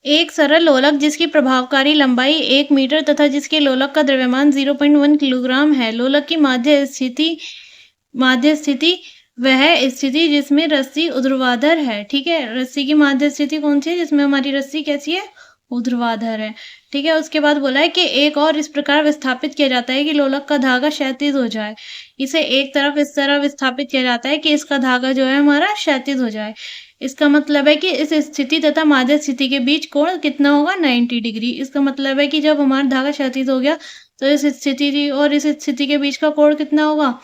एक सरल लोलक जिसकी प्रभावकारी लंबाई 1 मीटर तथा जिसके लोलक का द्रव्यमान 0.1 किलोग्राम है। लोलक की माध्य स्थिति वह स्थिति जिसमें रस्सी ऊर्ध्वाधर है। ठीक है, रस्सी की माध्य स्थिति कौन सी है? जिसमें हमारी रस्सी कैसी है? ऊर्ध्वाधर है। ठीक है, उसके बाद बोला है कि एक और इस प्रकार विस्थापित किया जाता है कि लोलक का धागा क्षैतिज हो जाए। इसे एक तरफ इस तरह विस्थापित किया जाता है कि इसका धागा जो है हमारा क्षैतिज हो जाए। इसका मतलब है कि इस स्थिति तथा माध्य स्थिति के बीच कोण कितना होगा? 90 डिग्री। इसका मतलब है कि जब हमारा धागा क्षैतिज हो गया तो इस स्थिति और इस स्थिति के बीच का कोण कितना होगा?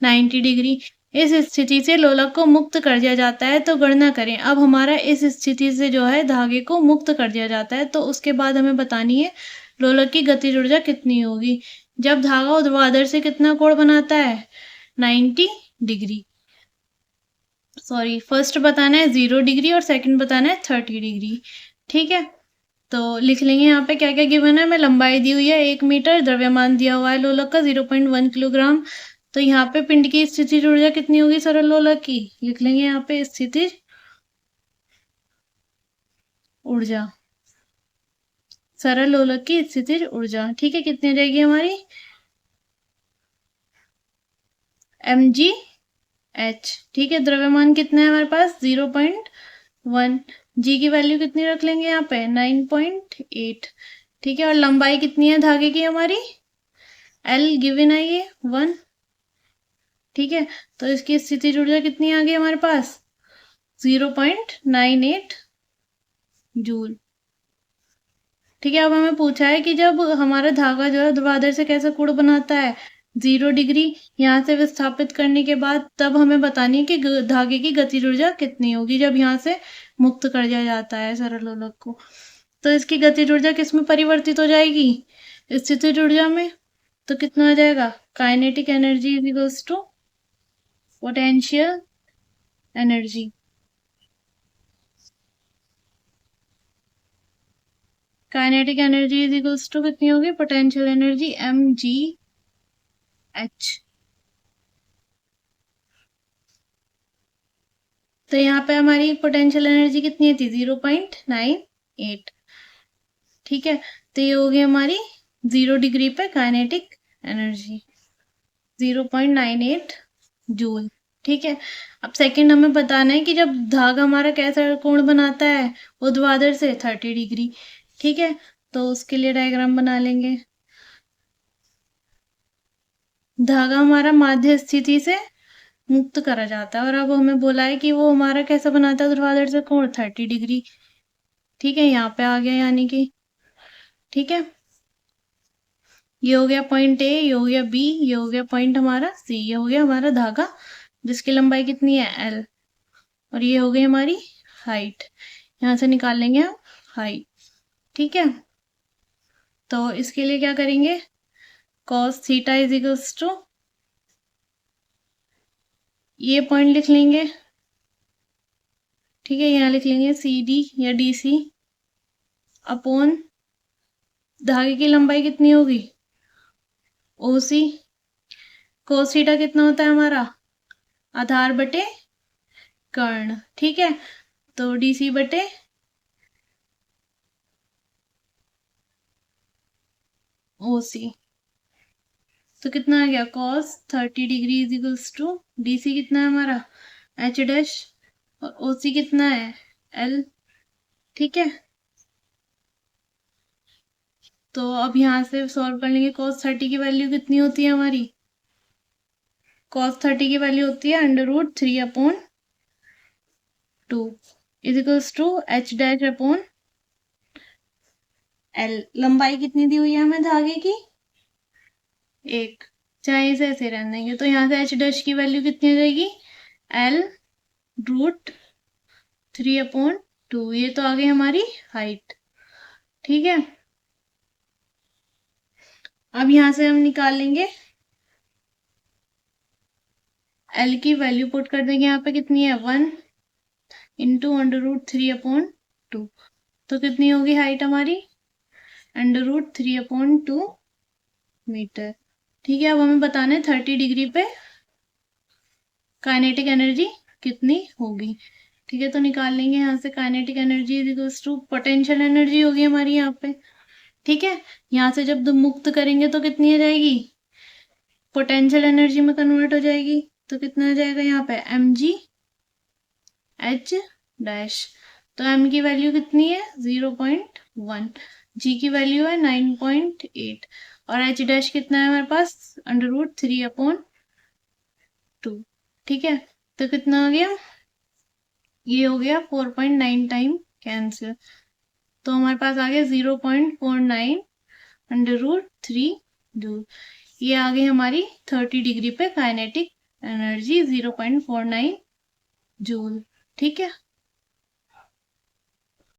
90 डिग्री। इस स्थिति से लोलक को मुक्त कर दिया जाता है। तो गणना करें। अब हमारा इस स्थिति से जो है धागे को मुक्त कर दिया जाता है, तो उसके बाद हमें बतानी है लोलक की गतिज ऊर्जा कितनी होगी जब धागा ऊर्ध्वाधर से कितना कोण बनाता है? 90 डिग्री। सॉरी, फर्स्ट बताना है 0 डिग्री और सेकंड बताना है 30 डिग्री। ठीक है, तो लिख लेंगे यहाँ पे क्या क्या गिवन है। हमें लंबाई दी हुई है 1 मीटर, द्रव्यमान दिया हुआ है लोलक का 0.1 किलोग्राम। तो यहाँ पे पिंड की स्थितिज ऊर्जा कितनी होगी सरल लोलक की? लिख लेंगे यहाँ पे स्थितिज ऊर्जा, सरल लोलक की स्थितिज ऊर्जा। ठीक है, कितनी हो जाएगी हमारी? mgh। ठीक है, द्रव्यमान कितना है हमारे पास? 0.1। जी की वैल्यू कितनी रख लेंगे यहाँ पे? 9.8। ठीक है, और लंबाई कितनी है धागे की हमारी? L गिवन है ये 1। ठीक है, तो इसकी स्थितिज ऊर्जा कितनी आ गई हमारे पास? 0.98 जूल। ठीक है, अब हमें पूछा है कि जब हमारा धागा जो है ऊर्ध्वाधर से कैसा कोण बनाता है? 0 डिग्री। यहाँ से विस्थापित करने के बाद तब हमें बतानी है कि धागे की गतिज ऊर्जा कितनी होगी जब यहाँ से मुक्त कर दिया जाता है सरल लोलक को। तो इसकी गतिज ऊर्जा किस में परिवर्तित हो जाएगी? स्थितिज ऊर्जा में। तो कितना हो जाएगा? Kinetic energy is equals to potential energy. Kinetic energy is equals to कितनी होगी? Potential energy mgh। तो यहाँ पे हमारी पोटेंशियल एनर्जी कितनी थी? 0.98। ठीक है, तो ये होगी हमारी 0 डिग्री पे काइनेटिक एनर्जी 0.98 जूल। ठीक है, अब सेकंड हमें बताना है कि जब धागा हमारा कैसा कोण बनाता है ऊर्ध्वाधर से? 30 डिग्री। ठीक है, तो उसके लिए डायग्राम बना लेंगे। धागा हमारा माध्य स्थिति से मुक्त करा जाता है और अब हमें बोला है कि वो हमारा कैसा बनाता है ऊर्ध्वाधर से कोण? 30 डिग्री। ठीक है, यहाँ पे आ गया यानी कि। ठीक है, ये हो गया पॉइंट ए, ये हो गया बी, ये हो गया पॉइंट हमारा सी, ये हो गया हमारा धागा जिसकी लंबाई कितनी है? एल। और ये हो गई हमारी हाइट। यहाँ से निकाल लेंगे हम हाइट। ठीक है, तो इसके लिए क्या करेंगे? cos theta is equals to ये पॉइंट लिख लेंगे। ठीक है, यहाँ लिख लेंगे सी डी या डी सी अपॉन धागे की लंबाई कितनी होगी? ओ सी। cos थीटा कितना होता है हमारा? आधार बटे कर्ण। ठीक है, तो डी सी बटे ओ सी। तो कितना आ गया? cos 30 degree is equals to D C कितना है हमारा? एच डैश और ओ सी कितना है? एल। ठीक है, तो अब यहाँ से सॉल्व कर लेंगे। cos 30 की वैल्यू कितनी होती है हमारी? cos 30 की वैल्यू होती है √3/2 is equals to H dash upon L. लंबाई कितनी दी हुई है हमें धागे की? 1। चाहे इसे ऐसे रहने देंगे, तो यहाँ से एच डैश की वैल्यू कितनी हो जाएगी? L√3/2। ये तो आ गई हमारी हाइट। ठीक है, अब यहाँ से हम निकाल लेंगे L की वैल्यू पुट कर देंगे। यहाँ पे कितनी है? 1 इंटू √3/2। तो कितनी होगी हाइट हमारी? √3/2 मीटर। ठीक है, अब हमें बताना है 30 डिग्री पे काइनेटिक एनर्जी कितनी होगी। ठीक है, तो निकाल लेंगे यहाँ से kinetic energy is equals to potential energy होगी हमारी यहाँ पे। ठीक है, यहाँ से जब मुक्त करेंगे तो कितनी आ जाएगी, पोटेंशियल एनर्जी में कन्वर्ट हो जाएगी। तो कितना आ जाएगा यहाँ पे mg h डैश। तो m की वैल्यू कितनी है 0.1, g की वैल्यू है 9.8 और h डैश कितना है हमारे पास √3/2। ठीक है, तो कितना हो गया, ये हो गया 4.9 टाइम कैंसिल। तो हमारे पास आ गया 0.49 √3 जूल। ये आ गई हमारी 30 डिग्री पे काइनेटिक एनर्जी 0.49 जूल। ठीक है।